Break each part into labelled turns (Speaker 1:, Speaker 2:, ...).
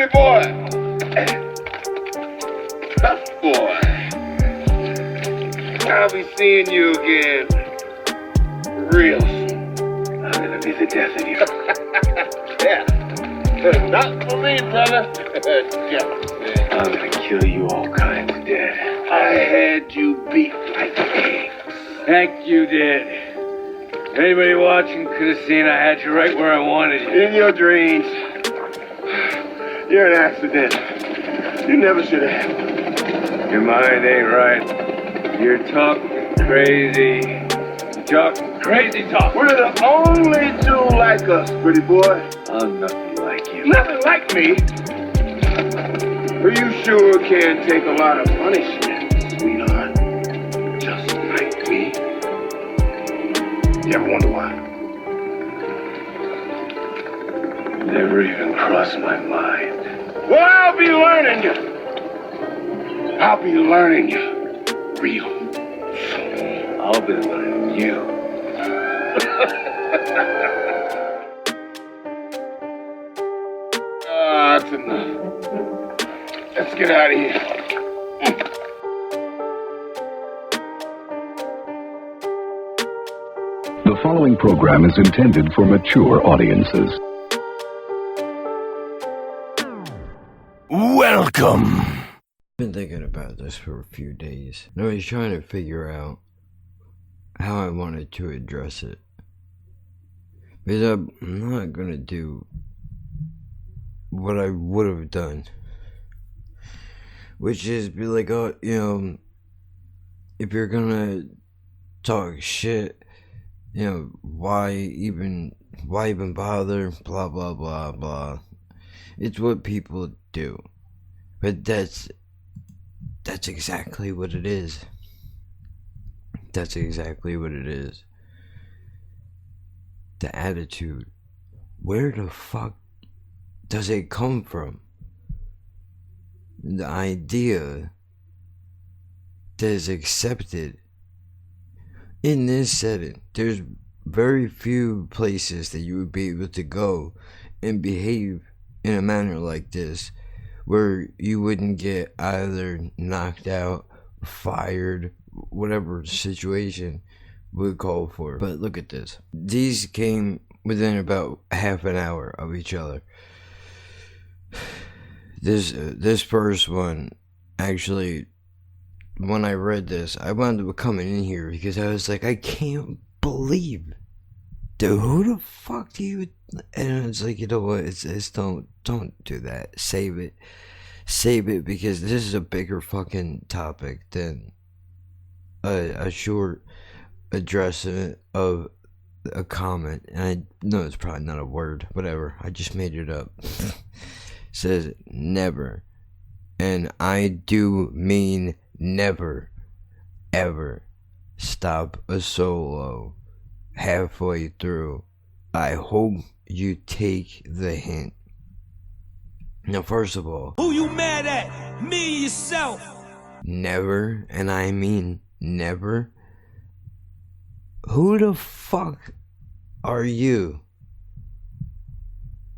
Speaker 1: pretty boy. Tough boy. I'll be seeing you again real soon. I'm gonna be the death of you. Yeah. Not for me, brother. I'm gonna kill you all kinds dead. I had you beat like eggs.
Speaker 2: Heck, you did. Anybody watching could have seen I had you right where I wanted you.
Speaker 1: In your dreams. You're an accident. You never should have happened.
Speaker 2: Your mind ain't right. You're talking crazy. Talking crazy talk.
Speaker 1: We're the only two like us, pretty boy.
Speaker 2: I'm nothing like you.
Speaker 1: Nothing like me. But you sure can take a lot of punishment, sweetheart. Just like me. You ever wonder why?
Speaker 2: Never even crossed my mind.
Speaker 1: Well, I'll be learning you. I'll be learning you real soon.
Speaker 2: I'll be learning you.
Speaker 1: That's enough. Let's get out of here.
Speaker 3: The following program is intended for mature audiences.
Speaker 4: Welcome! I've been thinking about this for a few days. I was trying to figure out how I wanted to address it. Because I'm not gonna do what I would have done. Which is be like, oh, you know, if you're gonna talk shit, you know, why even bother, blah, blah, blah, blah. It's what people do. But that's exactly what it is. That's exactly what it is. The attitude. Where the fuck does it come from? The idea that is accepted in this setting. There's very few places that you would be able to go and behave in a manner like this where you wouldn't get either knocked out, fired, whatever situation would call for. But look at this. These came within about half an hour of each other. This first one, actually, when I read this, I wound up coming in here because I was like, I can't believe, dude, who the fuck do you? And it's like, you know what? It's don't do that. Save it because this is a bigger fucking topic than a short addressing of a comment. And I know it's probably not a word, whatever. I just made it up. Says never, and I do mean never, ever stop a solo halfway through. I hope you take the hint. Now, first of all,
Speaker 5: who you mad at? Me, yourself.
Speaker 4: Never, and I mean never. Who the fuck are you?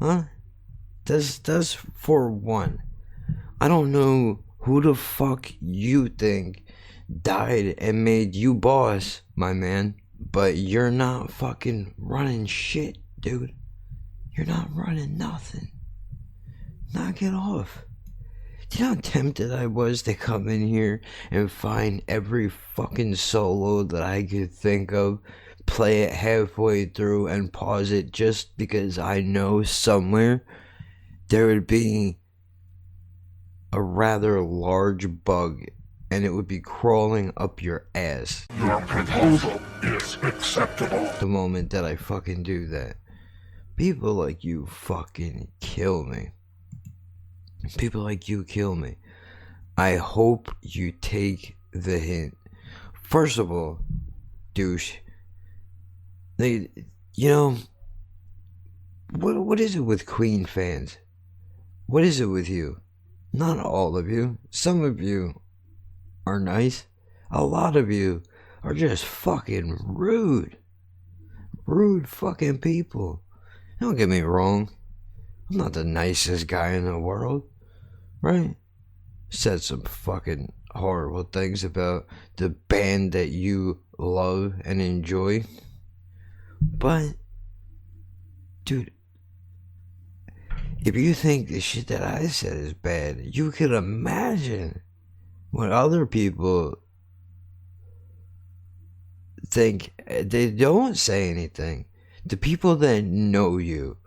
Speaker 4: Huh? That's for one. I don't know who the fuck you think died and made you boss, my man. But you're not fucking running shit, dude. You're not running nothing. Knock it off. Do you know how tempted I was to come in here and find every fucking solo that I could think of, play it halfway through and pause it just because I know somewhere there would be a rather large bug and it would be crawling up your ass.
Speaker 3: Your proposal is acceptable.
Speaker 4: The moment that I fucking do that. People like you fucking kill me. People like you kill me. I hope you take the hint. First of all, douche, you know, what is it with Queen fans? What is it with you? Not all of you. Some of you are nice. A lot of you are just fucking rude. Rude fucking people. Don't get me wrong. I'm not the nicest guy in the world, right? Said some fucking horrible things about the band that you love and enjoy. But, dude, if you think the shit that I said is bad, you can imagine what other people think. They don't say anything. The people that know you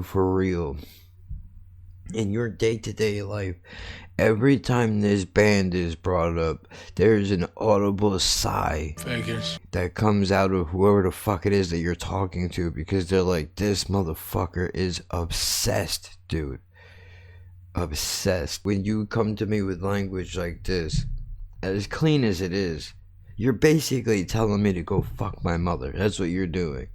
Speaker 4: for real in your day-to-day life, every time this band is brought up, there's an audible sigh that comes out of whoever the fuck it is that you're talking to, because they're like, this motherfucker is obsessed, dude. Obsessed. When you come to me with language like this, as clean as it is, you're basically telling me to go fuck my mother. That's what you're doing.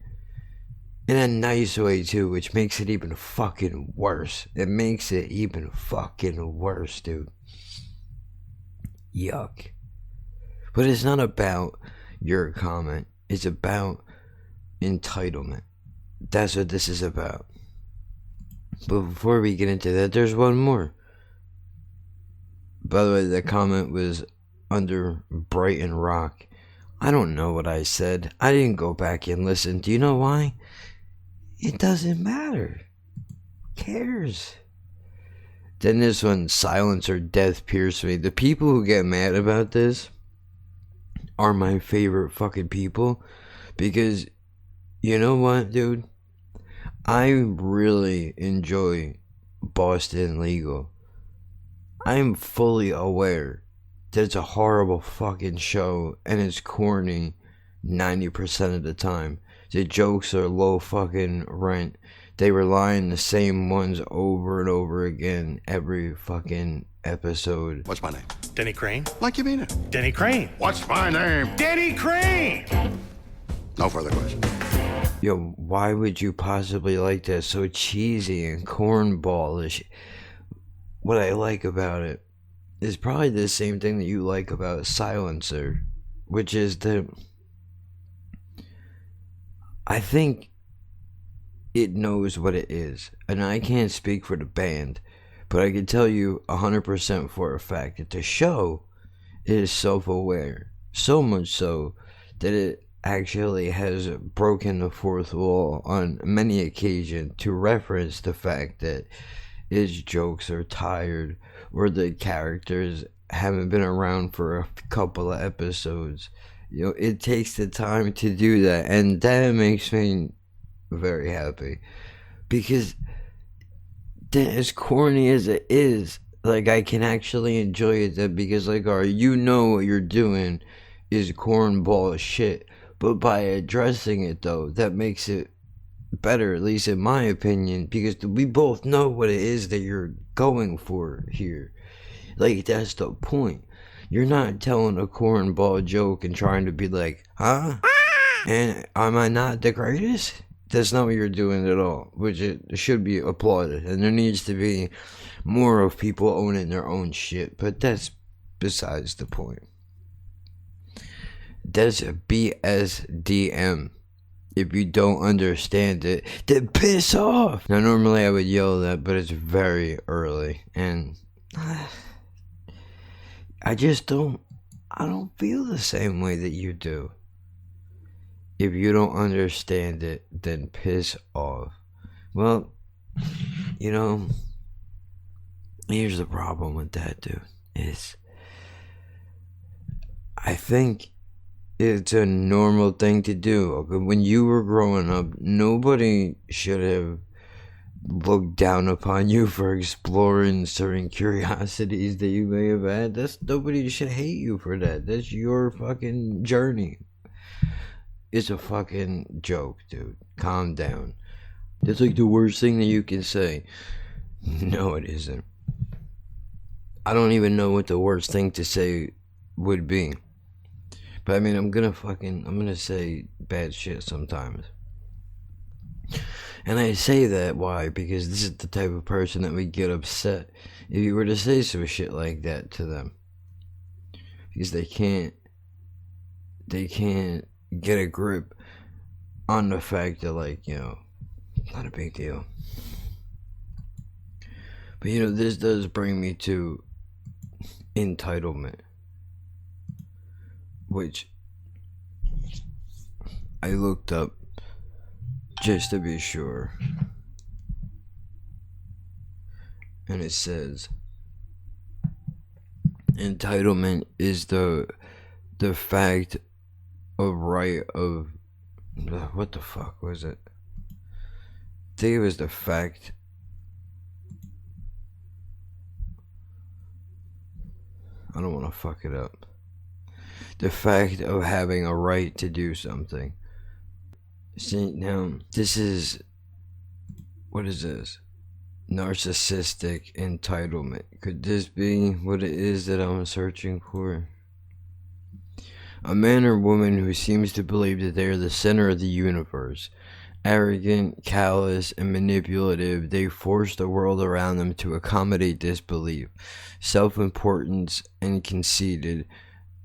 Speaker 4: In a nice way too, which makes it even fucking worse. It makes it even fucking worse, dude. Yuck. But it's not about your comment. It's about entitlement. That's what this is about. But before we get into that, there's one more. By the way, the comment was under Brighton Rock. I don't know what I said. I didn't go back and listen. Do you know why? It doesn't matter. Who cares? Then this one, silence or death pierce me. The people who get mad about this are my favorite fucking people. Because, you know what, dude? I really enjoy Boston Legal. I'm fully aware that it's a horrible fucking show and it's corny 90% of the time. The jokes are low fucking rent. They rely on the same ones over and over again every fucking episode.
Speaker 6: What's my name?
Speaker 7: Denny Crane?
Speaker 6: Like you mean it.
Speaker 7: Denny Crane.
Speaker 6: What's my name?
Speaker 7: Denny Crane!
Speaker 6: No further questions.
Speaker 4: Yo, why would you possibly like that? So cheesy and cornballish. What I like about it is probably the same thing that you like about Silencer, which is that I think it knows what it is. And I can't speak for the band, but I can tell you 100% for a fact that the show is self-aware. So much so that it actually has broken the fourth wall on many occasions to reference the fact that its jokes are tired or the characters haven't been around for a couple of episodes. You know, it takes the time to do that, and that makes me very happy. Because as corny as it is, like, I can actually enjoy it, that because, like, alright, you know what you're doing is cornball shit, but by addressing it, though, that makes it better, at least in my opinion, because we both know what it is that you're going for here. Like, that's the point. You're not telling a cornball joke and trying to be like, huh? And am I not the greatest? That's not what you're doing at all, which it should be applauded. And there needs to be more of people owning their own shit, but that's besides the point. That's a BSDM. If you don't understand it, then piss off. Now, normally I would yell that, but it's very early, and I don't feel the same way that you do. If you don't understand it, then piss off. Well, you know, here's the problem with that, dude. I think it's a normal thing to do. When you were growing up, nobody should have looked down upon you for exploring certain curiosities that you may have had. Nobody should hate you for that. That's your fucking journey. It's a fucking joke, dude. Calm down. That's like the worst thing that you can say. No, it isn't. I don't even know what the worst thing to say would be. But I mean, I'm gonna say bad shit sometimes. And I say that, why? Because this is the type of person that would get upset if you were to say some shit like that to them. Because they can't get a grip on the fact that, like, you know, not a big deal. But you know, this does bring me to entitlement, which I looked up just to be sure. And it says entitlement is the fact of right of what the fuck was it? I think it was the fact I don't want to fuck it up. The fact of having a right to do something. See, now, this is... What is this? Narcissistic entitlement. Could this be what it is that I'm searching for? A man or woman who seems to believe that they are the center of the universe. Arrogant, callous, and manipulative, they force the world around them to accommodate this belief. Self-importance and conceited.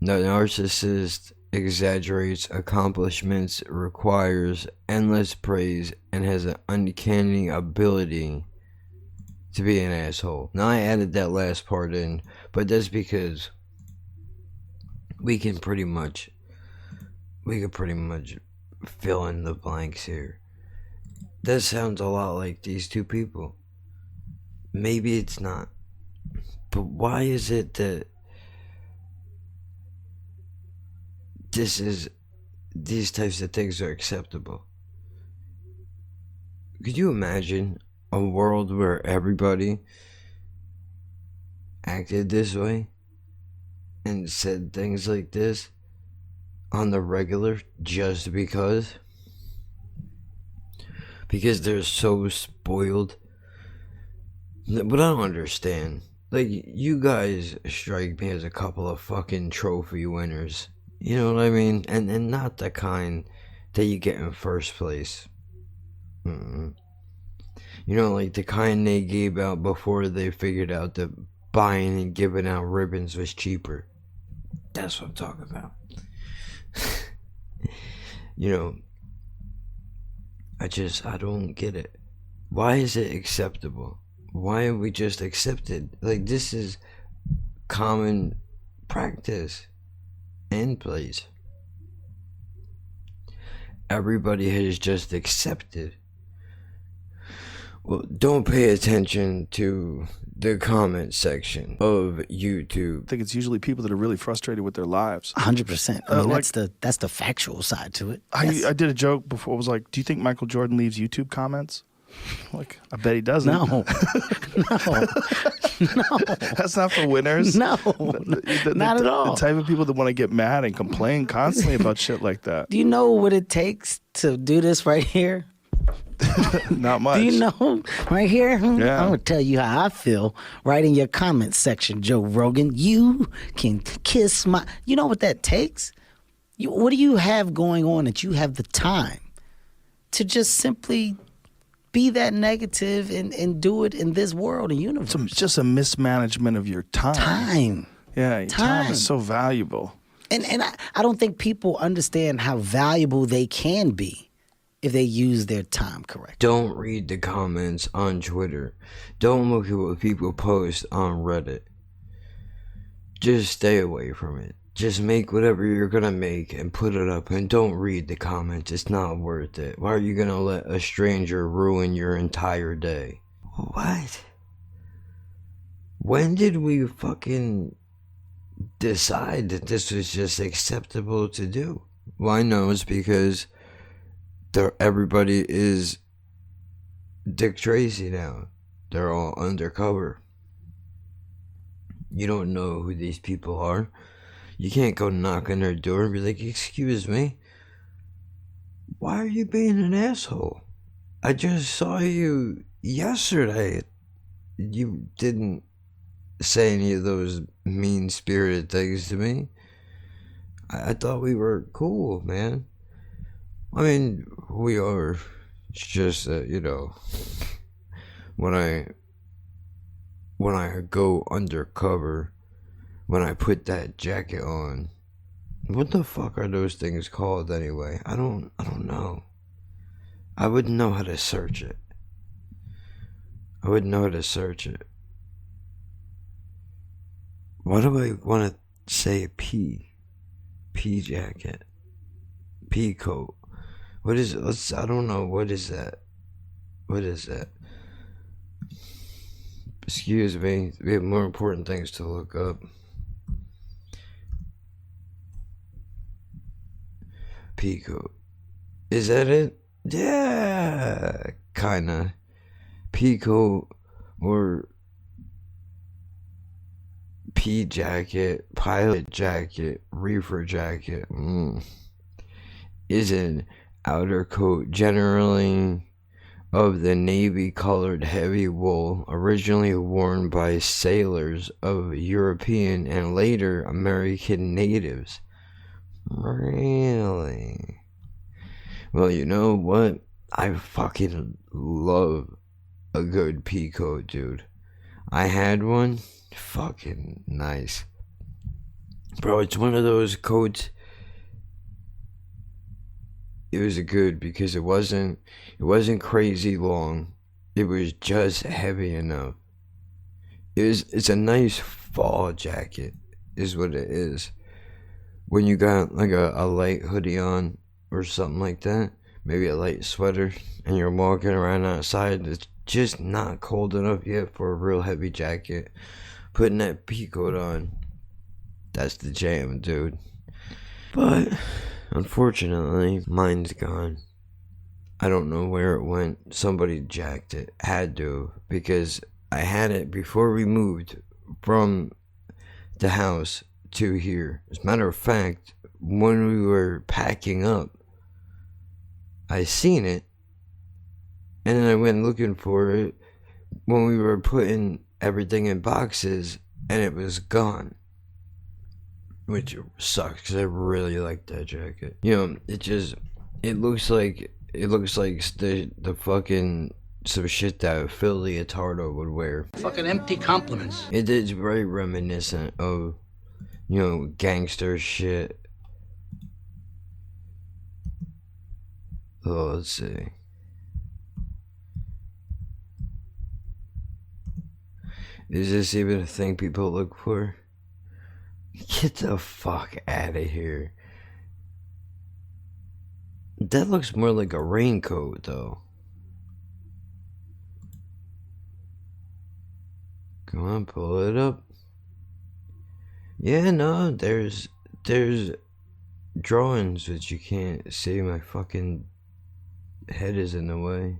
Speaker 4: The narcissist exaggerates accomplishments, requires endless praise, and has an uncanny ability to be an asshole. Now I added that last part in, but that's because we could pretty much fill in the blanks here. That sounds a lot like these two people. Maybe it's not. But why is it that these types of things are acceptable? Could you imagine a world where everybody acted this way and said things like this on the regular just because they're so spoiled? But I don't understand. Like, you guys strike me as a couple of fucking trophy winners. You know what I mean? And not the kind that you get in first place. You know, like the kind they gave out before they figured out that buying and giving out ribbons was cheaper. That's what I'm talking about. You know, I don't get it. Why is it acceptable? Why are we just accepted? Like, this is common practice in place. Everybody has just accepted. Well, don't pay attention to the comment section of YouTube.
Speaker 7: I think it's usually people that are really frustrated with their lives.
Speaker 8: 100%. I mean, that's the factual side to it.
Speaker 7: I did a joke before. It was like, do you think Michael Jordan leaves YouTube comments? Like, I bet he doesn't.
Speaker 8: No. No.
Speaker 7: That's not for winners.
Speaker 8: No. Not at all.
Speaker 7: The type of people that want to get mad and complain constantly about shit like that.
Speaker 8: Do you know what it takes to do this right here?
Speaker 7: Not much.
Speaker 8: Do you know right here?
Speaker 7: Yeah.
Speaker 8: I'm going to tell you how I feel right in your comment section, Joe Rogan. You can kiss my... You know what that takes? What do you have going on that you have the time to just simply be that negative and do it in this world and universe?
Speaker 7: It's just a mismanagement of your time. Yeah, your time is so valuable.
Speaker 8: And I don't think people understand how valuable they can be if they use their time correctly.
Speaker 4: Don't read the comments on Twitter. Don't look at what people post on Reddit. Just stay away from it. Just make whatever you're gonna make and put it up, and don't read the comments. It's not worth it. Why are you gonna let a stranger ruin your entire day? What? When did we fucking decide that this was just acceptable to do? Well, I know it's because everybody is Dick Tracy now. They're all undercover. You don't know who these people are. You can't go knock on their door and be like, excuse me, why are you being an asshole? I just saw you yesterday. You didn't say any of those mean-spirited things to me. I thought we were cool, man. I mean, we are. It's just that, you know, when I go undercover, when I put that jacket on, what the fuck are those things called anyway? I don't know. I wouldn't know how to search it. Why do I want to say P? P jacket. P coat. What is it? I don't know. What is that? What is that? Excuse me. We have more important things to look up. P coat. Is that it? Yeah. Kinda. P coat or P jacket, pilot jacket, reefer jacket. Is an outer coat generally of the navy colored heavy wool originally worn by sailors of European and later American natives. Really? Well, you know what? I fucking love a good pea coat, dude. I had one. Fucking nice. Bro, it's one of those coats. It was good because it wasn't crazy long. It was just heavy enough. It's a nice fall jacket is what it is. When you got like a light hoodie on or something like that, maybe a light sweater, and you're walking around outside, it's just not cold enough yet for a real heavy jacket. Putting that pea coat on, that's the jam, dude. But unfortunately, mine's gone. I don't know where it went. Somebody jacked it. Had to, because I had it before we moved from the house to here. As a matter of fact, when we were packing up, I seen it, and then I went looking for it when we were putting everything in boxes, and it was gone. Which sucks, because I really like that jacket. You know, it looks like the fucking some shit that Phil Leotardo would wear.
Speaker 9: Fucking empty compliments.
Speaker 4: It is very reminiscent of, you know, gangster shit. Oh, let's see. Is this even a thing people look for? Get the fuck out of here. That looks more like a raincoat, though. Come on, pull it up. Yeah, no, there's drawings that you can't see. My fucking head is in the way.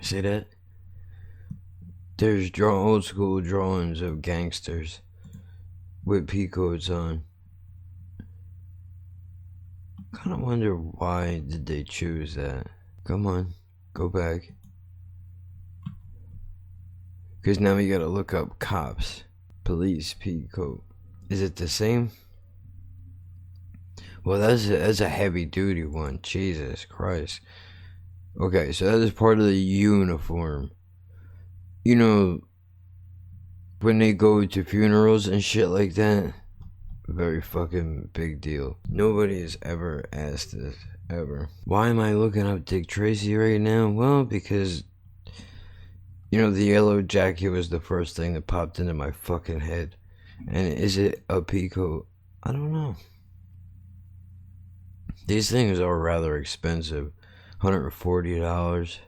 Speaker 4: See that? There's old school drawings of gangsters with pea coats on. Kinda wonder why did they choose that. Come on, go back. Cause now we gotta look up cops. Police pea coat. Is it the same? Well, that's a heavy duty one. Jesus Christ. Okay, so that is part of the uniform. You know, when they go to funerals and shit like that, very fucking big deal. Nobody has ever asked this, ever. Why am I looking up Dick Tracy right now? Well, because, you know, the yellow jacket was the first thing that popped into my fucking head. And is it a pea coat? I don't know. These things are rather expensive. $140.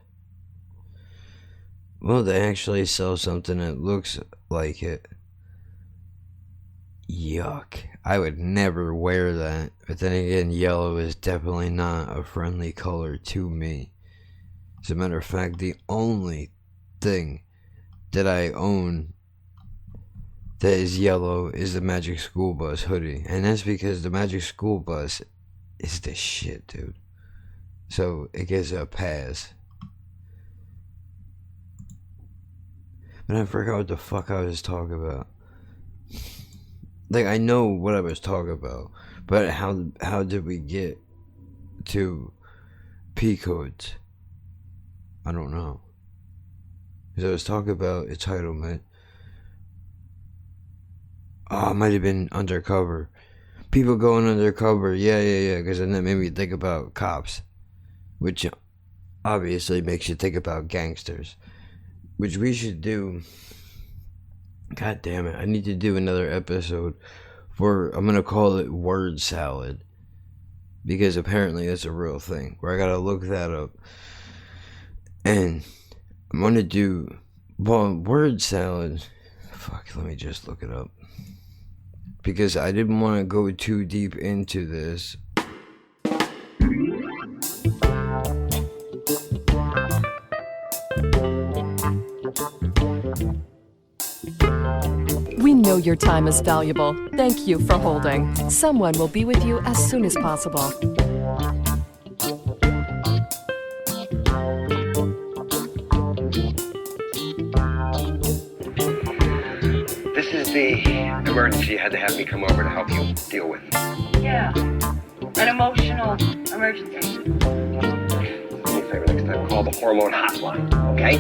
Speaker 4: Well, they actually sell something that looks like it. Yuck. I would never wear that. But then again, yellow is definitely not a friendly color to me. As a matter of fact, the only thing that I own that is yellow is the Magic School Bus hoodie. And that's because the Magic School Bus is the shit, dude. So it gets a pass. But I forgot what the fuck I was talking about. Like, I know what I was talking about, but how did we get to pea coats? I don't know. Because I was talking about entitlement. Oh, it might have been undercover. People going undercover, yeah, because then that made me think about cops. Which obviously makes you think about gangsters. Which we should do God damn it. I need to do another episode for, I'm going to call it word salad. Because apparently it's a real thing. Where I got to look that up. And I'm going to do, well, word salad. Fuck, let me just look it up. Because I didn't want to go too deep into this.
Speaker 9: We know your time is valuable. Thank you for holding. Someone will be with you as soon as possible.
Speaker 10: This is the emergency you had to have me come over to help you deal with.
Speaker 11: Yeah, an emotional emergency.
Speaker 10: Do me a favor next time, call the hormone hotline, okay?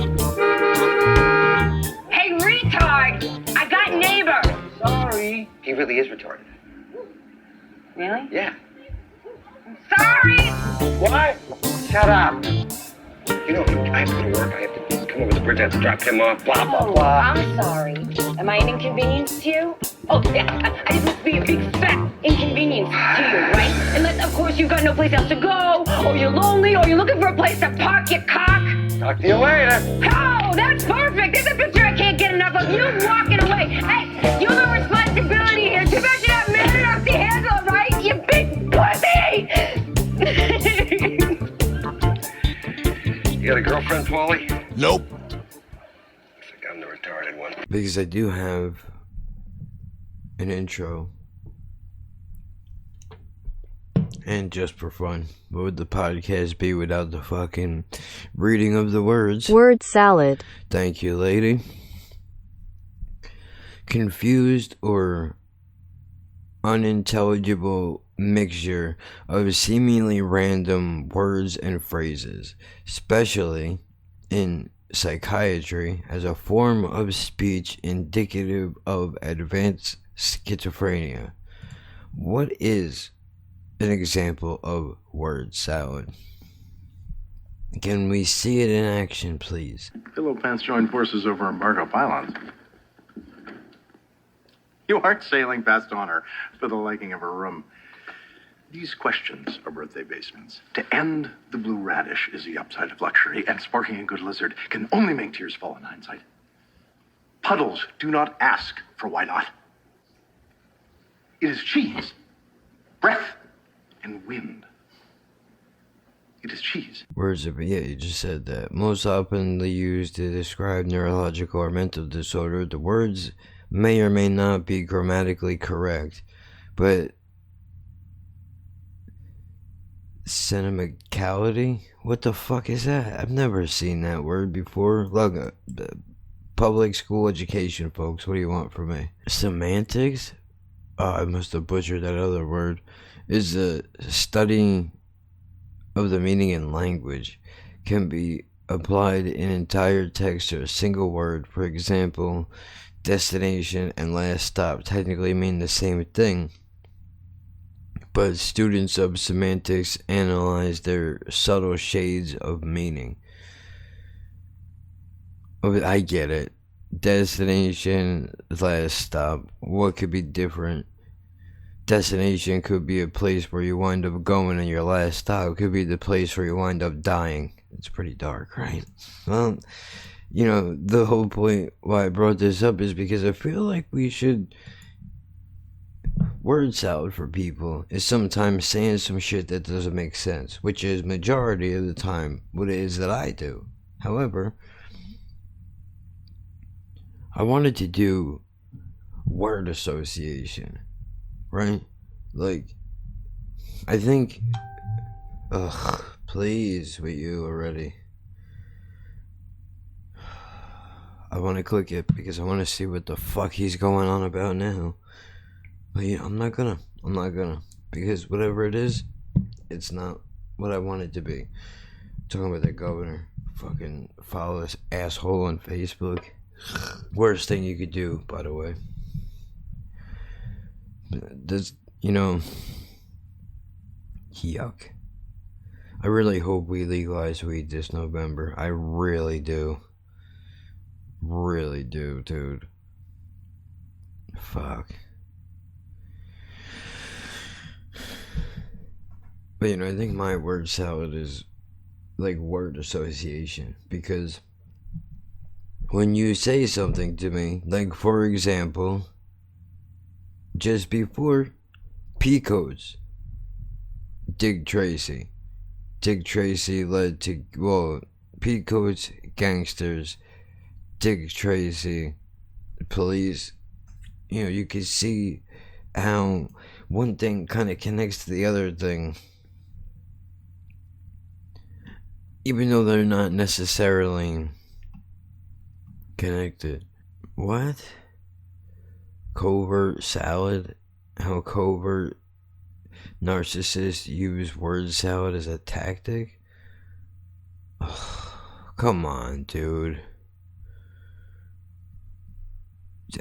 Speaker 11: Hey, retard! I got neighbor!
Speaker 10: Sorry. He really is retarded.
Speaker 11: Really?
Speaker 10: Yeah.
Speaker 11: Sorry!
Speaker 10: What? Shut up. You know, I have to go to work. I have to come over the bridge. I have to drop him off. Blah, blah, blah.
Speaker 11: I'm sorry. Am I an inconvenience to you? Oh, yeah. I just must be a big fat inconvenience to you, right? Unless, of course, you've got no place else to go, or you're lonely, or you're looking for a place to park your cock.
Speaker 10: Talk to you later.
Speaker 11: Oh, that's perfect. There's a picture I can't get enough of. You walking away. Hey, you have a responsibility here. Too bad you're not man enough to handle it, right? You big pussy!
Speaker 10: You got a girlfriend, Paulie?
Speaker 6: Nope.
Speaker 10: Looks like I'm the retarded one.
Speaker 4: Because I do have an intro. And just for fun, what would the podcast be without the fucking reading of the words?
Speaker 9: Word salad.
Speaker 4: Thank you, lady. Confused or unintelligible mixture of seemingly random words and phrases, especially in psychiatry as a form of speech indicative of advanced schizophrenia. What is an example of word salad? Can we see it in action, please?
Speaker 12: Pillow Pants joined forces over Embargo Pylons. You aren't sailing past honor for the liking of a room. These questions are birthday basements. To end the blue radish is the upside of luxury, and sparking a good lizard can only make tears fall in hindsight. Puddles do not ask for why not. It is cheese, breath, and wind. It is cheese.
Speaker 4: Words of, yeah, you just said that. Most oftenly used to describe neurological or mental disorder, the words may or may not be grammatically correct, but sentimentality? What the fuck is that? I've never seen that word before. Look, public school education, folks. What do you want from me? Semantics? Oh, I must have butchered that other word. Is the study of the meaning in language. Can be applied in entire text or a single word. For example, destination and last stop technically mean the same thing, but students of semantics analyze their subtle shades of meaning. Oh, I get it. Destination, last stop. What could be different? Destination could be a place where you wind up going, and your last stop could be the place where you wind up dying. It's pretty dark, right? Well, you know, the whole point why I brought this up is because I feel like we should... Word salad for people is sometimes saying some shit that doesn't make sense, which is majority of the time what it is that I do. However, I wanted to do word association, right? Like, I think... Ugh, please, with you already. I want to click it because I want to see what the fuck he's going on about now. But yeah, I'm not gonna. Because whatever it is, it's not what I want it to be. Talking about the governor. Fucking follow this asshole on Facebook. Worst thing you could do, by the way. This, you know, yuck. I really hope we legalize weed this November. I really do. Really do, dude. Fuck. But you know, I think my word salad is like word association, because when you say something to me, like for example, just before Peacoats, Dick Tracy led to, well, Peacoats, gangsters, Dick Tracy, police. You know, you can see how one thing kind of connects to the other thing, even though they're not necessarily connected. What? Covert salad? How covert narcissists use word salad as a tactic? Oh, come on, dude.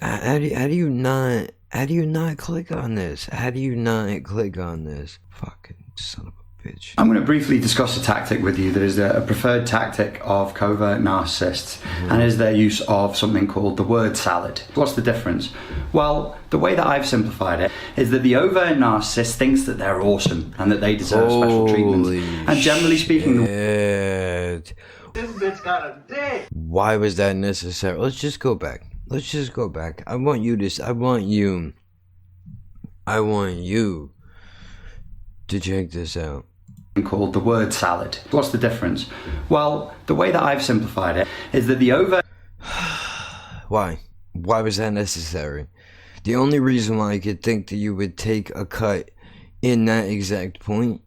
Speaker 4: How do you not click on this? How do you not click on this? Fucking son of a bitch.
Speaker 13: I'm going to briefly discuss a tactic with you that is a preferred tactic of covert narcissists, and is their use of something called the word salad. What's the difference? Well, the way that I've simplified it is that the overt narcissist thinks that they're awesome and that they deserve special treatment. And generally speaking,
Speaker 4: this bitch got a dick. Why was that necessary? Let's just go back. I want you to check this out.
Speaker 13: Called the word salad. What's the difference? Well, the way that I've simplified it is that the overt...
Speaker 4: Why was that necessary? The only reason why I could think that you would take a cut in that exact point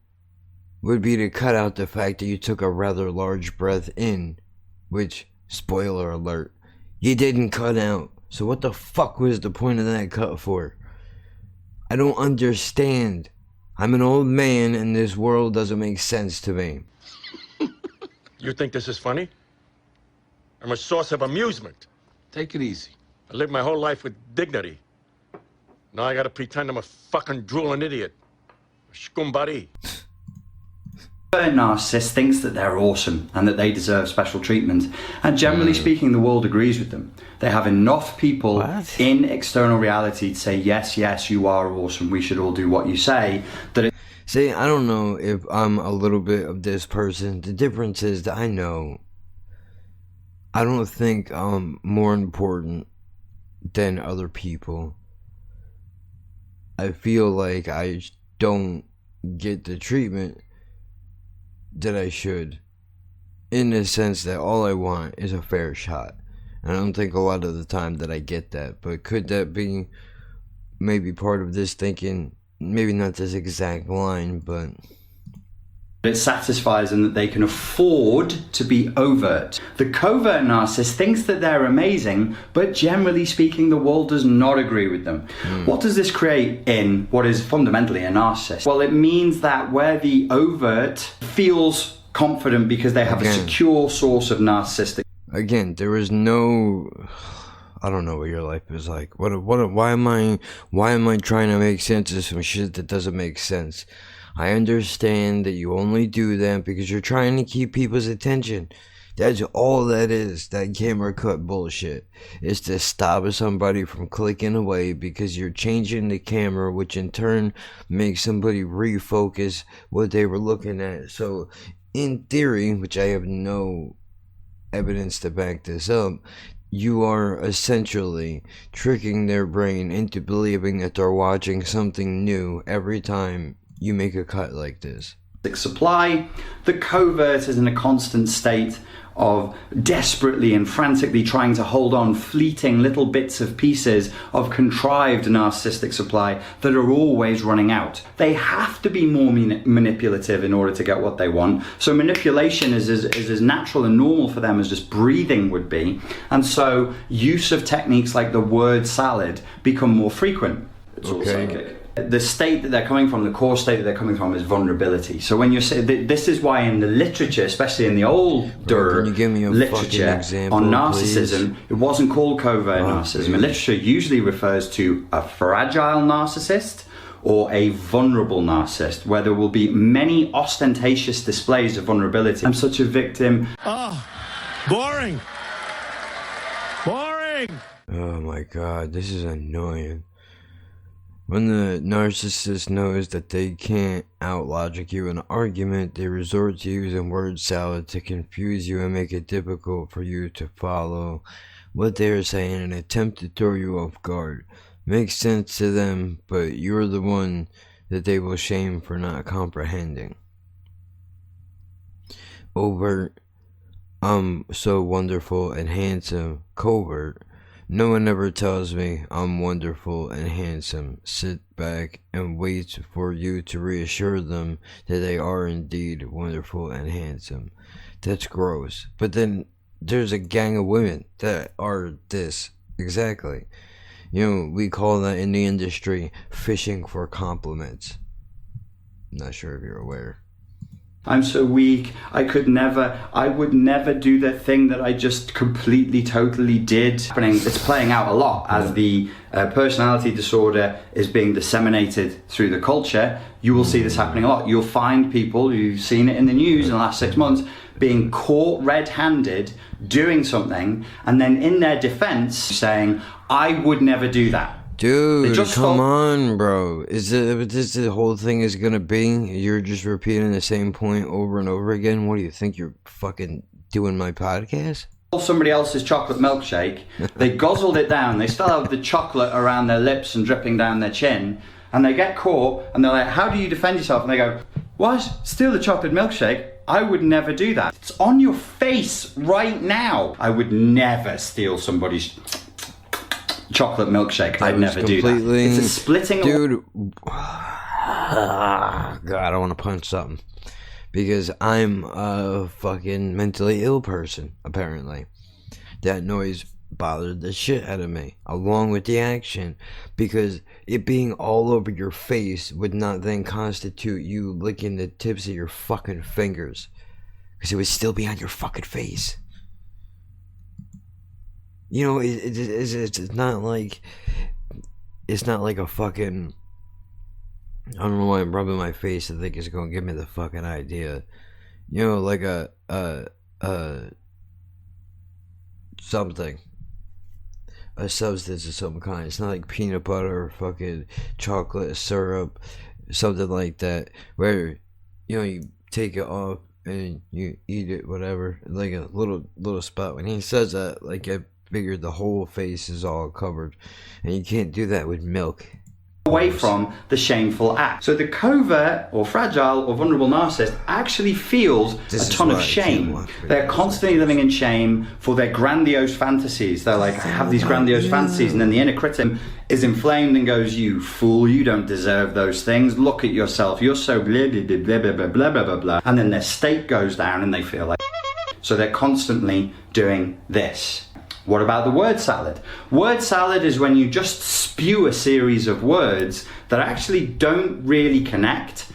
Speaker 4: would be to cut out the fact that you took a rather large breath in, which, spoiler alert, you didn't cut out. So what the fuck was the point of that cut for? I don't understand. I'm an old man and this world doesn't make sense to me.
Speaker 14: You think this is funny? I'm a source of amusement. Take it easy. I lived my whole life with dignity. Now I gotta pretend I'm a fucking drooling idiot. A shkumbari.
Speaker 13: A narcissist thinks that they're awesome and that they deserve special treatment, and generally speaking, the world agrees with them. They have enough people in external reality to say, yes, you are awesome, we should all do what you say, that it...
Speaker 4: See, I don't know if I'm a little bit of this person. The difference is that I don't think I'm more important than other people. I feel like I don't get the treatment that I should, in the sense that all I want is a fair shot. And I don't think a lot of the time that I get that, but could that be maybe part of this thinking? Maybe not this exact line, but
Speaker 13: it satisfies them that they can afford to be overt. The covert narcissist thinks that they're amazing, but generally speaking, the world does not agree with them. What does this create in what is fundamentally a narcissist? Well, it means that where the overt feels confident because they have a secure source of narcissistic...
Speaker 4: Again, there is no... I don't know what your life is like. Why am I trying to make sense of some shit that doesn't make sense? I understand that you only do that because you're trying to keep people's attention. That's all that is, that camera cut bullshit. It's to stop somebody from clicking away because you're changing the camera, which in turn makes somebody refocus what they were looking at. So, in theory, which I have no evidence to back this up, you are essentially tricking their brain into believing that they're watching something new every time you make a cut like this.
Speaker 13: Supply. The covert is in a constant state of desperately and frantically trying to hold on fleeting little bits of pieces of contrived narcissistic supply that are always running out. They have to be more manipulative in order to get what they want. So manipulation is as natural and normal for them as just breathing would be. And so use of techniques like the word salad become more frequent. It's all psychic. The state that they're coming from, the core state that they're coming from, is vulnerability. So when you say this is why in the literature, especially in the older literature on narcissism, it wasn't called covert narcissism. The literature usually refers to a fragile narcissist or a vulnerable narcissist, where there will be many ostentatious displays of vulnerability. I'm such a victim.
Speaker 14: Boring.
Speaker 4: Oh my god, this is annoying. When the narcissist knows that they can't out-logic you in an argument, they resort to using word salad to confuse you and make it difficult for you to follow what they are saying in an attempt to throw you off guard. Makes sense to them, but you're the one that they will shame for not comprehending. Overt, I'm so wonderful and handsome. Covert, no one ever tells me I'm wonderful and handsome. Sit back and wait for you to reassure them that they are indeed wonderful and handsome. That's gross. But then there's a gang of women that are this. Exactly. You know, we call that in the industry fishing for compliments. I'm not sure if you're aware.
Speaker 13: I'm so weak, I would never do the thing that I just completely, totally did. It's playing out a lot as the personality disorder is being disseminated through the culture. You will see this happening a lot. You'll find people, you've seen it in the news in the last 6 months, being caught red-handed doing something, and then in their defense saying, I would never do that.
Speaker 4: Dude, come on, bro. Is it this the whole thing is gonna be? You're just repeating the same point over and over again? What do you think, you're fucking doing my podcast?
Speaker 13: Somebody else's chocolate milkshake, they guzzled it down, they still have the chocolate around their lips and dripping down their chin, and they get caught, and they're like, how do you defend yourself? And they go, what? Steal the chocolate milkshake? I would never do that. It's on your face right now. I would never steal somebody's chocolate milkshake. I'd never do that. It's a splitting.
Speaker 4: Dude, God, I want to punch something. Because I'm a fucking mentally ill person, apparently. That noise bothered the shit out of me, along with the action. Because it being all over your face would not then constitute you licking the tips of your fucking fingers. Because it would still be on your fucking face. You know, it's not like a fucking, I don't know why I'm rubbing my face. I think it's gonna give me the fucking idea. You know, like a something, a substance of some kind. It's not like peanut butter or fucking chocolate syrup, something like that, where, you know, you take it off and you eat it, whatever, like a little spot. When he says that, like, I figured the whole face is all covered, and you can't do that with milk.
Speaker 13: Away from the shameful act. So the covert or fragile or vulnerable narcissist actually feels a ton of shame. They're constantly living in shame for their grandiose fantasies. They're like, I have these grandiose fantasies, and then the inner critic is inflamed and goes, you fool, you don't deserve those things. Look at yourself. You're so blah, blah, blah, blah, blah, blah, blah, blah, blah. And then their state goes down and they feel like... So they're constantly doing this. What about the word salad? Word salad is when you just spew a series of words that actually don't really connect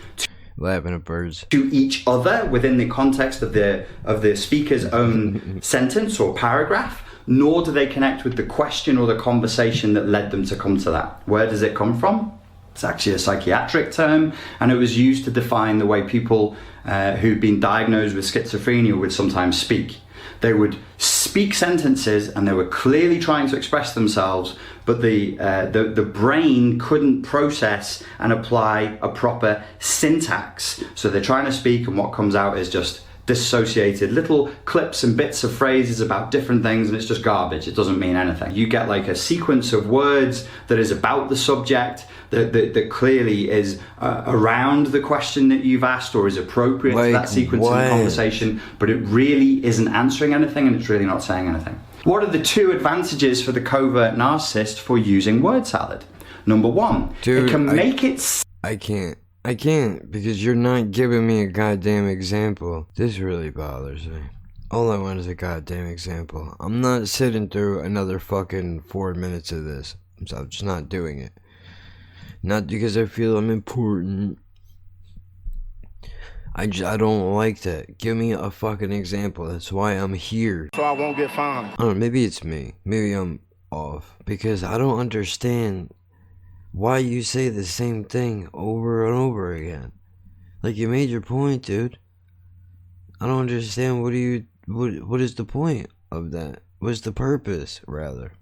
Speaker 4: laughing at birds
Speaker 13: to each other within the context of the speaker's own sentence or paragraph, nor do they connect with the question or the conversation that led them to come to that. Where does it come from? It's actually a psychiatric term, and it was used to define the way people who've been diagnosed with schizophrenia would sometimes speak. They would speak sentences and they were clearly trying to express themselves, but the brain couldn't process and apply a proper syntax. So they're trying to speak, and what comes out is just dissociated little clips and bits of phrases about different things, and it's just garbage. It doesn't mean anything. You get like a sequence of words that is about the subject that clearly is around the question that you've asked or is appropriate to that sequence in the conversation, but it really isn't answering anything, and it's really not saying anything. What are the two advantages for the covert narcissist for using word salad? Number one,
Speaker 4: dude,
Speaker 13: it can make it...
Speaker 4: I can't, because you're not giving me a goddamn example. This really bothers me. All I want is a goddamn example. I'm not sitting through another fucking 4 minutes of this. I'm just not doing it. Not because I feel I'm important. I don't like that. Give me a fucking example. That's why I'm here.
Speaker 1: So I won't get fined.
Speaker 4: I don't know, maybe it's me. Maybe I'm off. Because I don't understand why you say the same thing over and over again. Like, you made your point, dude. I don't understand. What is the point of that? What's the purpose, rather?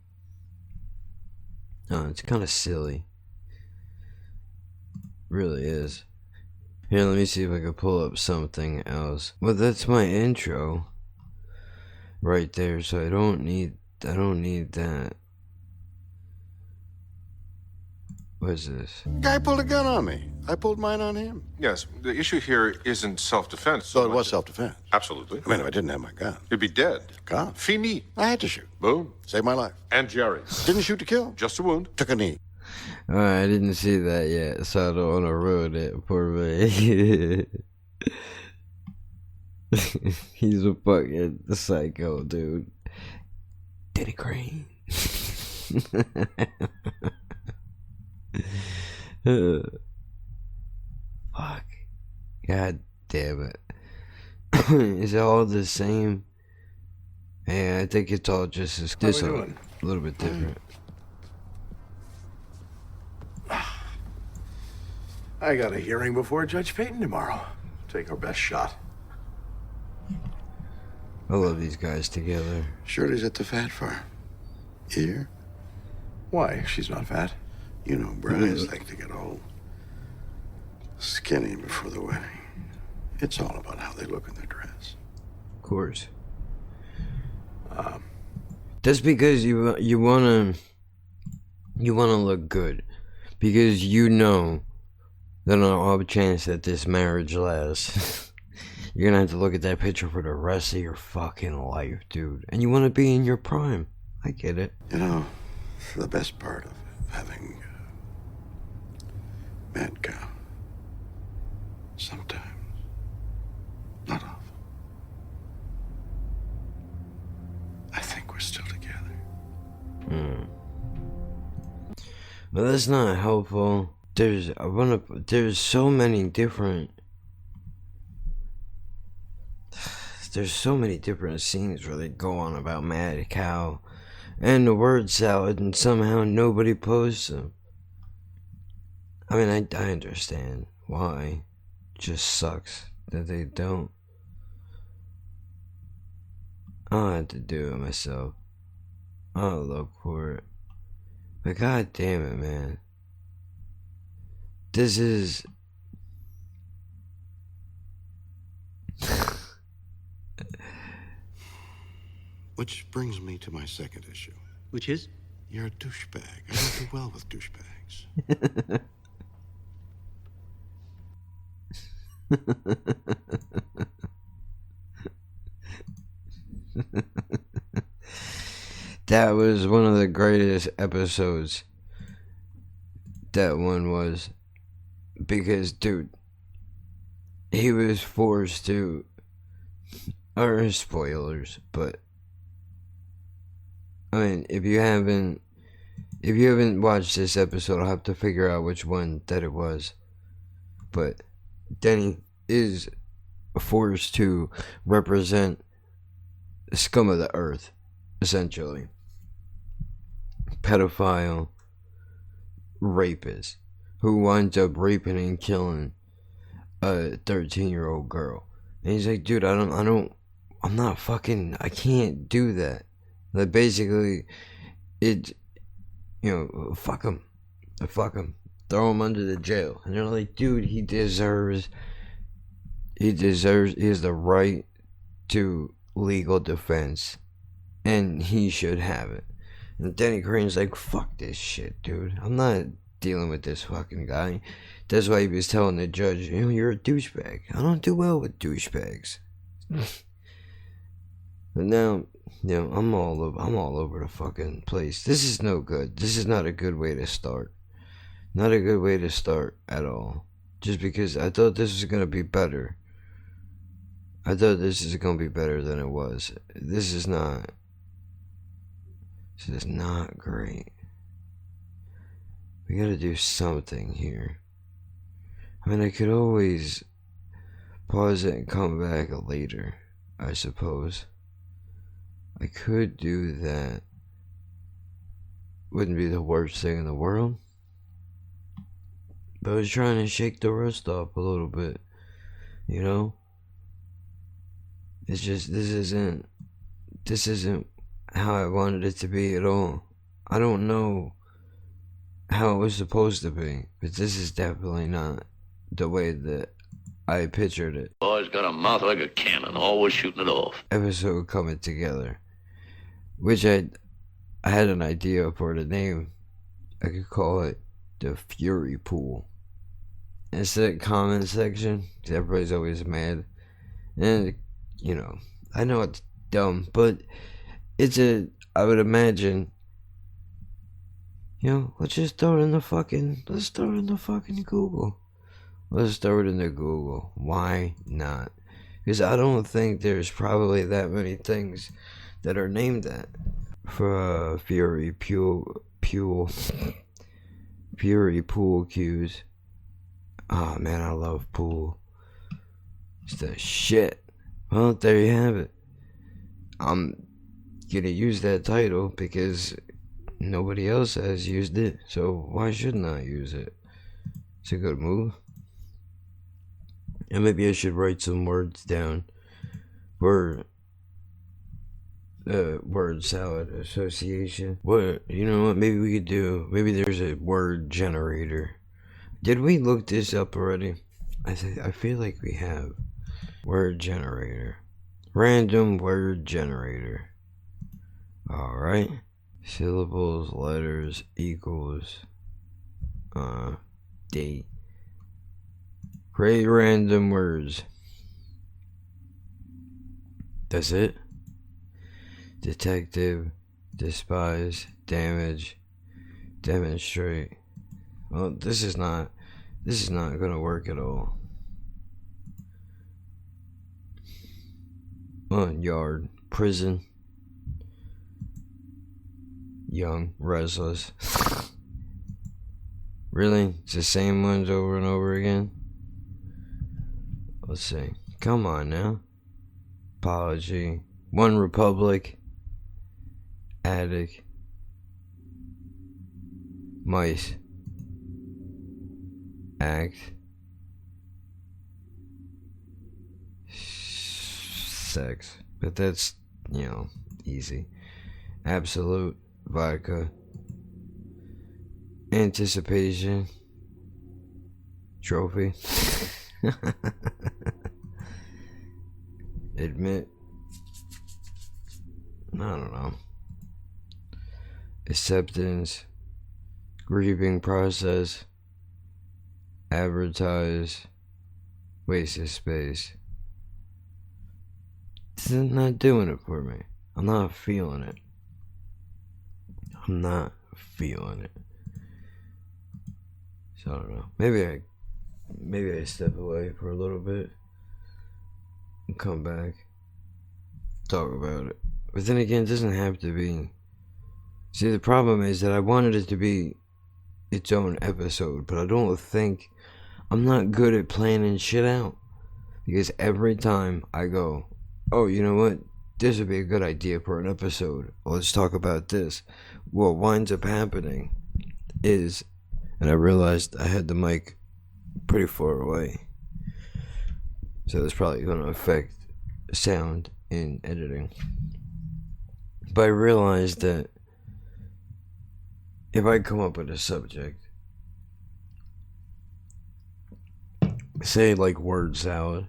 Speaker 4: Oh, it's kind of silly. Really is. Here, let me see if I can pull up something else. Well, that's my intro right there, so I don't need that. What is this?
Speaker 6: Guy pulled a gun on me. I pulled mine on him.
Speaker 15: Yes, the issue here isn't self-defense.
Speaker 6: So it was self-defense.
Speaker 15: Absolutely.
Speaker 6: I mean, if I didn't have my gun.
Speaker 15: You'd be dead.
Speaker 6: Gone.
Speaker 15: Fini.
Speaker 6: I had to shoot.
Speaker 15: Boom.
Speaker 6: Saved my life.
Speaker 15: And Jerry.
Speaker 6: Didn't shoot to kill.
Speaker 15: Just a wound.
Speaker 6: Took a knee.
Speaker 4: Alright, I didn't see that yet, so I don't want to ruin it. Poor me. He's a fucking psycho, dude. Denny Crane. Fuck. God damn it. Is it all the same? Yeah, I think it's all just as just a little bit different.
Speaker 12: I got a hearing before Judge Payton tomorrow. Take our best shot.
Speaker 4: I love these guys together.
Speaker 6: Shirley's at the fat farm. Here?
Speaker 12: Why? She's not fat.
Speaker 6: You know, brides like to get all skinny before the wedding. It's all about how they look in their dress.
Speaker 4: Of course. That's because you wanna look good, because you know that on all chance that this marriage lasts, you're gonna have to look at that picture for the rest of your fucking life, dude. And you want to be in your prime. I get it.
Speaker 6: You know, the best part of having mad cow. Sometimes. Not often. I think we're still together.
Speaker 4: But that's not helpful. There's so many different scenes where they go on about mad cow and the word salad, and somehow nobody posts them. I mean, I understand why. It just sucks that they don't. I'll have to do it myself. I'll look for it. But god damn it, man. This is...
Speaker 6: Which brings me to my second issue.
Speaker 16: Which is?
Speaker 6: You're a douchebag. I don't do well with douchebags.
Speaker 4: That was one of the greatest episodes. That one was. Because, dude, he was forced to... Or spoilers, but... I mean, if you haven't watched this episode, I'll have to figure out which one that it was. But Denny is forced to represent the scum of the earth, essentially. Pedophile rapist who winds up raping and killing a 13-year-old girl. And he's like, dude, I can't do that. Like, basically, fuck him. Throw him under the jail. And they're like, dude, he has the right to legal defense. And he should have it. And Denny Crane's like, fuck this shit, dude. I'm not dealing with this fucking guy. That's why he was telling the judge, you're a douchebag. I don't do well with douchebags. But now, I'm all over the fucking place. This is no good. This is not a good way to start. Not a good way to start at all. Just because I thought this was gonna be better. I thought this is gonna be better than it was. This is not great. We gotta do something here. I mean, I could always pause it and come back later, I suppose. I could do that. Wouldn't be the worst thing in the world. But I was trying to shake the rust off a little bit. It's just, this isn't how I wanted it to be at all. I don't know how it was supposed to be. But this is definitely not the way that I pictured it.
Speaker 16: Boy's got a mouth like a cannon, always shooting it off.
Speaker 4: Episode coming together. Which I had an idea for the name. I could call it the Fury Pool. Instead of comment section, 'cause everybody's always mad. And, you know, I know it's dumb, but I would imagine, you know, let's throw it in the fucking Google. Let's throw it in the Google. Why not? Because I don't think there's probably that many things that are named that. For Fury Pool cues. Oh man, I love pool. It's the shit. Well, there you have it. I'm gonna use that title because nobody else has used it, so why shouldn't I use it? It's a good move. And maybe I should write some words down for word salad association. What, you know what, maybe we could do, maybe there's a word generator. Did we look this up already? I feel like we have. Word generator. Random word generator. Alright. Syllables, letters, equals, date. Create random words. That's it? Detective, despise, damage, demonstrate. Well, this is not gonna work at all. Yard, prison, young, restless. Really? It's the same ones over and over again? Let's see. Come on now. Apology. One Republic. Attic. Mice. Act. Sex. But that's, you know, easy. Absolute. Vodka. Anticipation. Trophy. Admit. I don't know. Acceptance. Grieving process. Advertise. Wasted space. This is not doing it for me. I'm not feeling it. I'm not feeling it. So I don't know. Maybe I step away for a little bit and come back, talk about it. But then again, it doesn't have to be. See, the problem is that I wanted it to be its own episode, but I don't think, I'm not good at planning shit out. Because every time I go, oh, you know what, this would be a good idea for an episode, let's talk about this. What winds up happening is, and I realized I had the mic pretty far away, so it's probably going to affect sound in editing. But I realized that if I come up with a subject, say like word salad,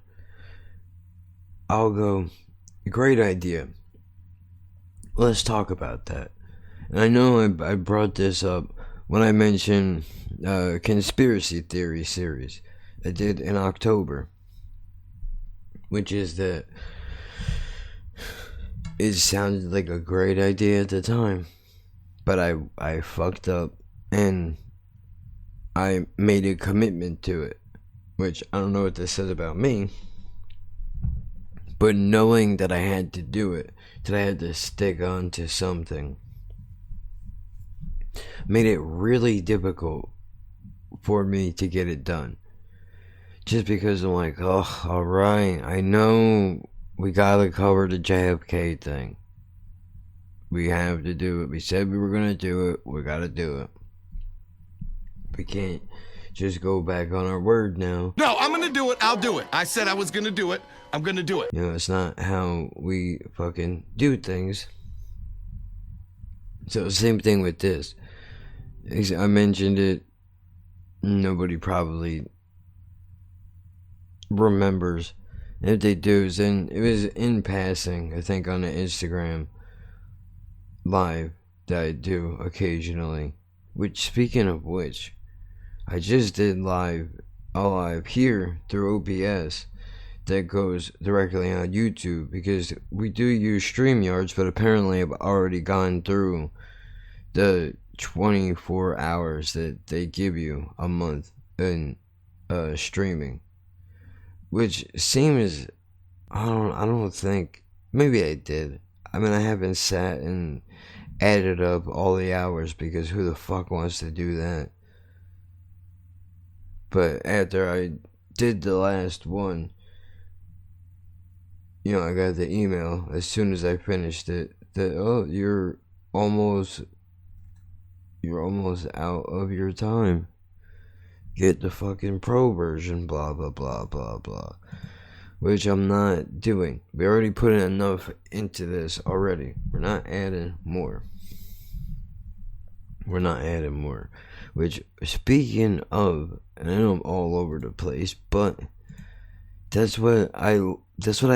Speaker 4: I'll go, great idea, let's talk about that. And I know I brought this up when I mentioned conspiracy theory series I did in October, which is that it sounded like a great idea at the time, but I fucked up and I made a commitment to it, which I don't know what this says about me, but knowing that I had to do it, that I had to stick on to something, made it really difficult for me to get it done. Just because I'm like, oh, alright, I know we gotta cover the JFK thing. We have to do it. We said we were gonna do it. We gotta do it. We can't just go back on our word now.
Speaker 17: No, I'm gonna do it. I'll do it. I said I was gonna do it. I'm gonna do it.
Speaker 4: You know, it's not how we fucking do things. So same thing with this. I mentioned it. Nobody probably remembers. If they do, then it was in passing, I think, on the Instagram live that I do occasionally. Which, speaking of which, I just did a live here through OBS that goes directly on YouTube, because we do use StreamYards, but apparently I've already gone through the 24 hours that they give you a month in streaming, which seems, I don't think, maybe I did. I mean, I haven't sat and added up all the hours, because who the fuck wants to do that? But after I did the last one, you know, I got the email as soon as I finished it that, oh, you're almost out of your time. Get the fucking pro version, blah, blah, blah, blah, blah. Which I'm not doing. We already put in enough into this already. We're not adding more. Which, speaking of, and I know I'm all over the place, but that's what I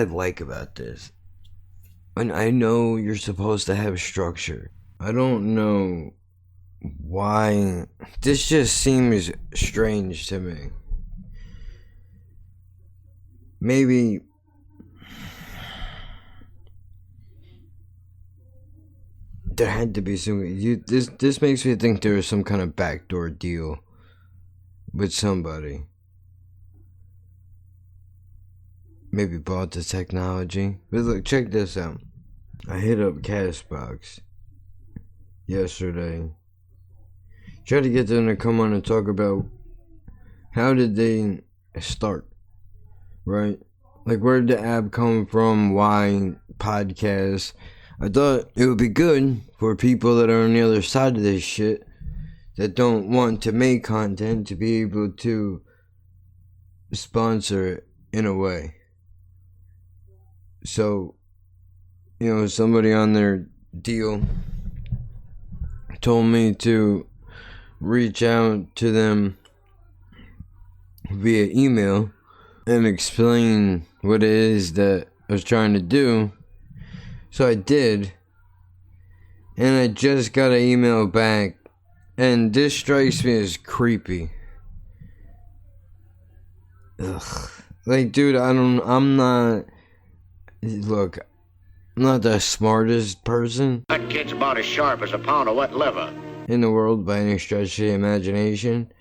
Speaker 4: like about this. And I know you're supposed to have structure. I don't know why. This just seems strange to me. Maybe there had to be some. This makes me think there was some kind of backdoor deal with somebody. Maybe bought the technology. But look, check this out. I hit up Castbox yesterday. Tried to get them to come on and talk about how did they start, right? Like, where did the app come from? Why podcasts? I thought it would be good for people that are on the other side of this shit, that don't want to make content, to be able to sponsor it in a way. So, you know, somebody on their deal told me to reach out to them via email and explain what it is that I was trying to do. So I did, and I just got an email back, and this strikes me as creepy. Ugh. Like, dude, I'm not the smartest person
Speaker 16: That kid's about as sharp as a pound of wet liver.
Speaker 4: in the world by any stretch of the imagination,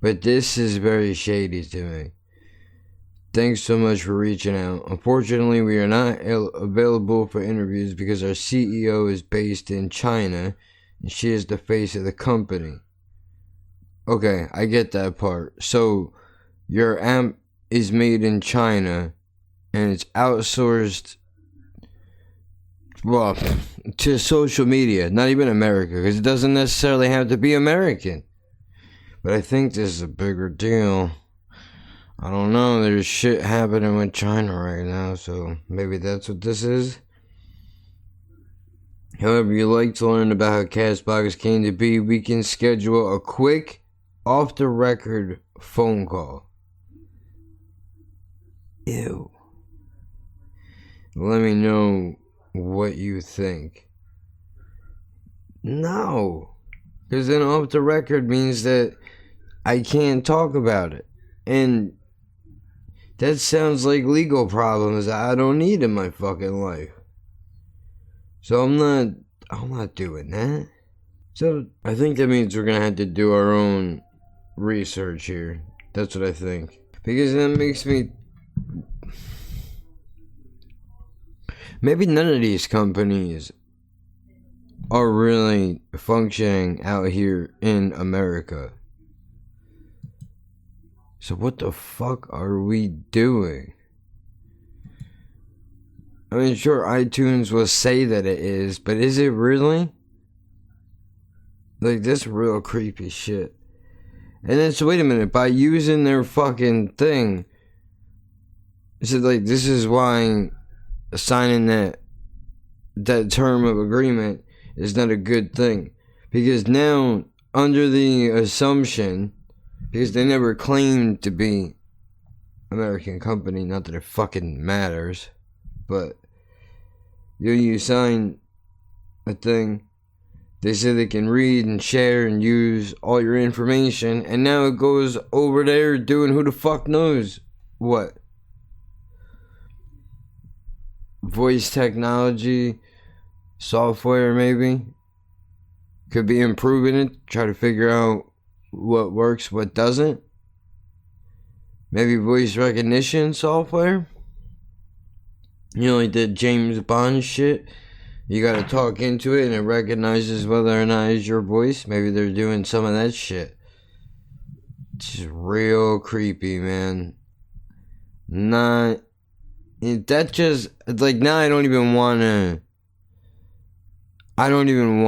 Speaker 4: but this is very shady to me. Thanks so much for reaching out. Unfortunately, we are not available for interviews because our CEO is based in China and she is the face of the company. Okay, I get that part. So, your app is made in China and it's outsourced, well, to social media, not even America, because it doesn't necessarily have to be American. But I think this is a bigger deal. I don't know, there's shit happening with China right now, so maybe that's what this is. However, you'd like to learn about how Castbox came to be, we can schedule a quick, off-the-record phone call. Ew. Let me know what you think. No. Because then off the record means that I can't talk about it. And that sounds like legal problems I don't need in my fucking life. So I'm not doing that. So I think that means we're gonna have to do our own research here. That's what I think. Because that makes me... Maybe none of these companies are really functioning out here in America. So what the fuck are we doing? I mean, sure, iTunes will say that it is, but is it really? Like, this real creepy shit. And then, so wait a minute, by using their fucking thing, is it like, this is why signing that term of agreement is not a good thing. Because now under the assumption, because they never claimed to be American company, not that it fucking matters, but you sign a thing, they say they can read and share and use all your information, and now it goes over there doing who the fuck knows what. Voice technology, software maybe, could be improving it, try to figure out what works, what doesn't. Maybe voice recognition software. You know, like the James Bond shit. You gotta talk into it and it recognizes whether or not it's your voice. Maybe they're doing some of that shit. It's just real creepy, man. That just, like, now I don't even wanna know. I don't. I don't even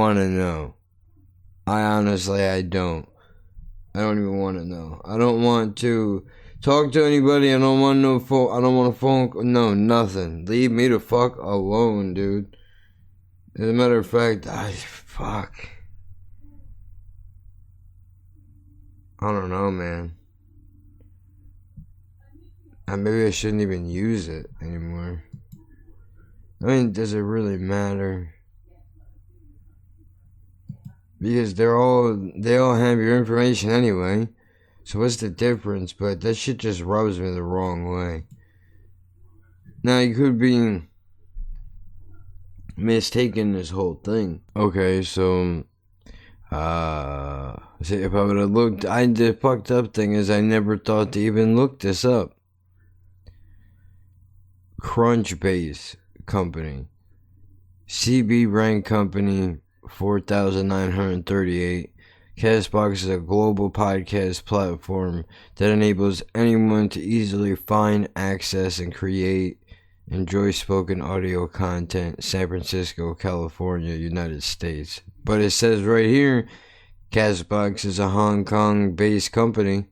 Speaker 4: wanna know. I don't want to talk to anybody. I don't want no phone. I don't want a phone. No, nothing. Leave me the fuck alone, dude. As a matter of fact, fuck. I don't know, man. Maybe I shouldn't even use it anymore. I mean, does it really matter? Because they all have your information anyway. So what's the difference? But that shit just rubs me the wrong way. Now, you could be mistaken this whole thing. Okay, so see, if I would have looked, the fucked up thing is I never thought to even look this up. Crunchbase company, CB rank company, 4,938. Castbox is a global podcast platform that enables anyone to easily find, access, and enjoy spoken audio content. San Francisco, California, United States. But it says right here, Castbox is a Hong Kong-based company.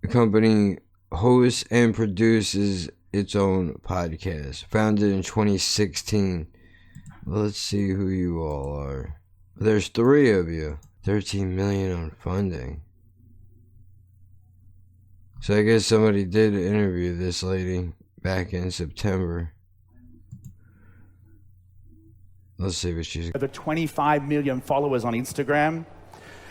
Speaker 4: The company hosts and produces its own podcast. Founded in 2016. Let's see who you all are. There's 3 of you. 13 million on funding. So I guess somebody did interview this lady back in September. Let's see what she's...
Speaker 18: Over 25 million followers on Instagram.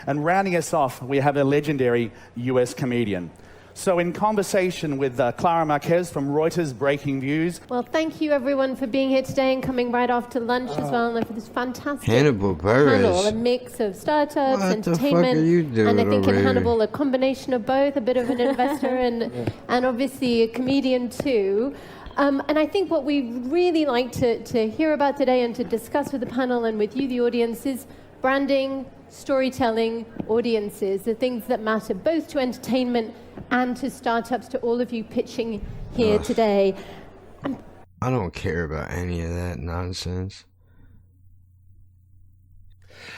Speaker 18: And rounding us off, we have a legendary US comedian. So in conversation with Clara Marquez from Reuters Breaking Views.
Speaker 19: Well, thank you everyone for being here today and coming right after lunch as well, and for this fantastic
Speaker 4: Hannibal Buress.
Speaker 19: panel, a mix of startups,
Speaker 4: What the fuck are
Speaker 19: entertainment,
Speaker 4: you doing
Speaker 19: and I think
Speaker 4: over
Speaker 19: in
Speaker 4: here?
Speaker 19: Hannibal a combination of both, a bit of an investor and obviously a comedian too. And I think what we really like to hear about today and to discuss with the panel and with you, the audience, is branding, storytelling, audiences, the things that matter both to entertainment and to startups, to all of you pitching here today.
Speaker 4: I don't care about any of that nonsense.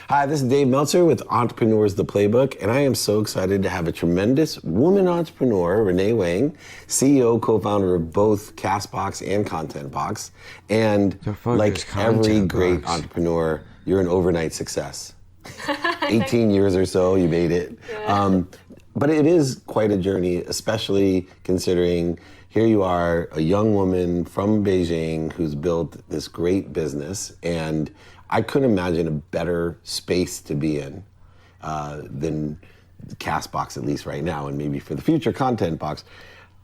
Speaker 20: Hi, this is Dave Meltzer with Entrepreneurs The Playbook, and I am so excited to have a tremendous woman entrepreneur, Renee Wang, CEO, co-founder of both Castbox and ContentBox. And like every great entrepreneur, you're an overnight success. 18 years or so, you made it. But it is quite a journey, especially considering here you are, a young woman from Beijing who's built this great business, and I couldn't imagine a better space to be in than Castbox, at least right now, and maybe for the future, ContentBox.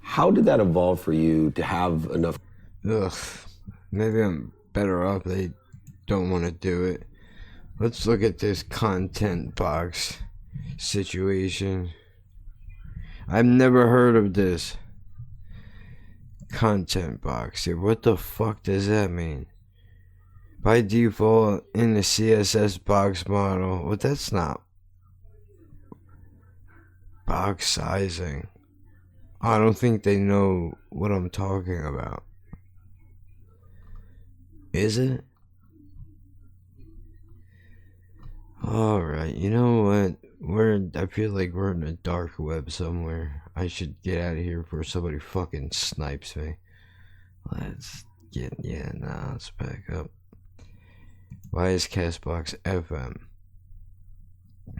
Speaker 20: How did that evolve for you to have enough?
Speaker 4: Maybe I'm better off they don't want to do it. Let's look at this ContentBox situation. I've never heard of this. ContentBox. What the fuck does that mean? By default, in the CSS box model, well, that's not box sizing. I don't think they know what I'm talking about. Is it? Alright, you know what? I feel like we're in the dark web somewhere. I should get out of here before somebody fucking snipes me. Let's back up. Why is Castbox FM?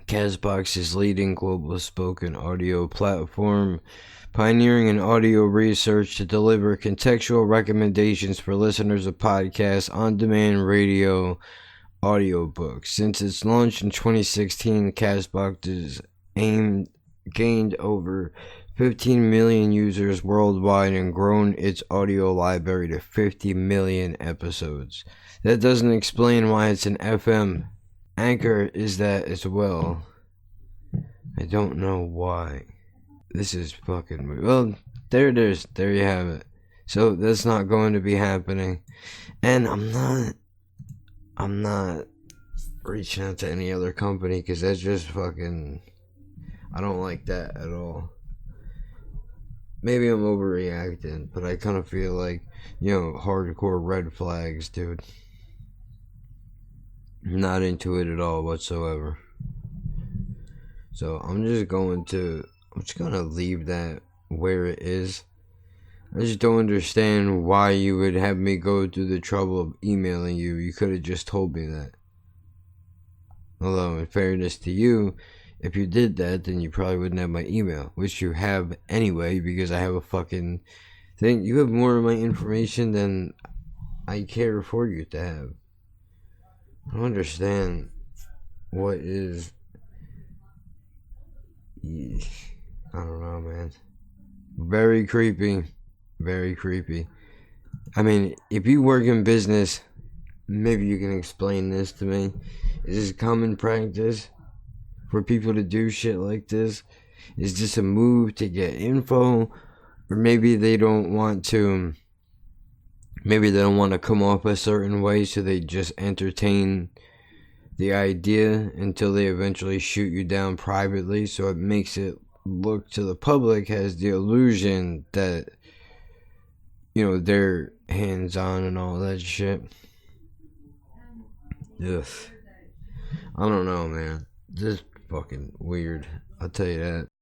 Speaker 4: Castbox is leading global spoken audio platform, pioneering in audio research to deliver contextual recommendations for listeners of podcasts, on-demand radio, audiobooks. Since its launch in 2016, Castbox has gained over 15 million users worldwide and grown its audio library to 50 million episodes. That doesn't explain why it's an FM. Anchor is that as well. I don't know why. This is fucking weird. Well, there it is. There you have it. So that's not going to be happening. And I'm not reaching out to any other company because that's just fucking... I don't like that at all. Maybe I'm overreacting, but I kind of feel like, hardcore red flags, dude. I'm not into it at all whatsoever. So I'm just gonna leave that where it is. I just don't understand why you would have me go through the trouble of emailing you. You could have just told me that. Although, in fairness to you, if you did that, then you probably wouldn't have my email, which you have anyway, because I have a fucking thing. You have more of my information than I care for you to have. I don't understand what is... I don't know, man. Very creepy. Very creepy. I mean, if you work in business, maybe you can explain this to me. Is this common practice for people to do shit like this? Is this a move to get info? Or maybe they don't want to... Maybe they don't want to come off a certain way, so they just entertain the idea until they eventually shoot you down privately, so it makes it look to the public as the illusion that, they're hands-on and all that shit. Ugh. I don't know, man. This is fucking weird. I'll tell you that.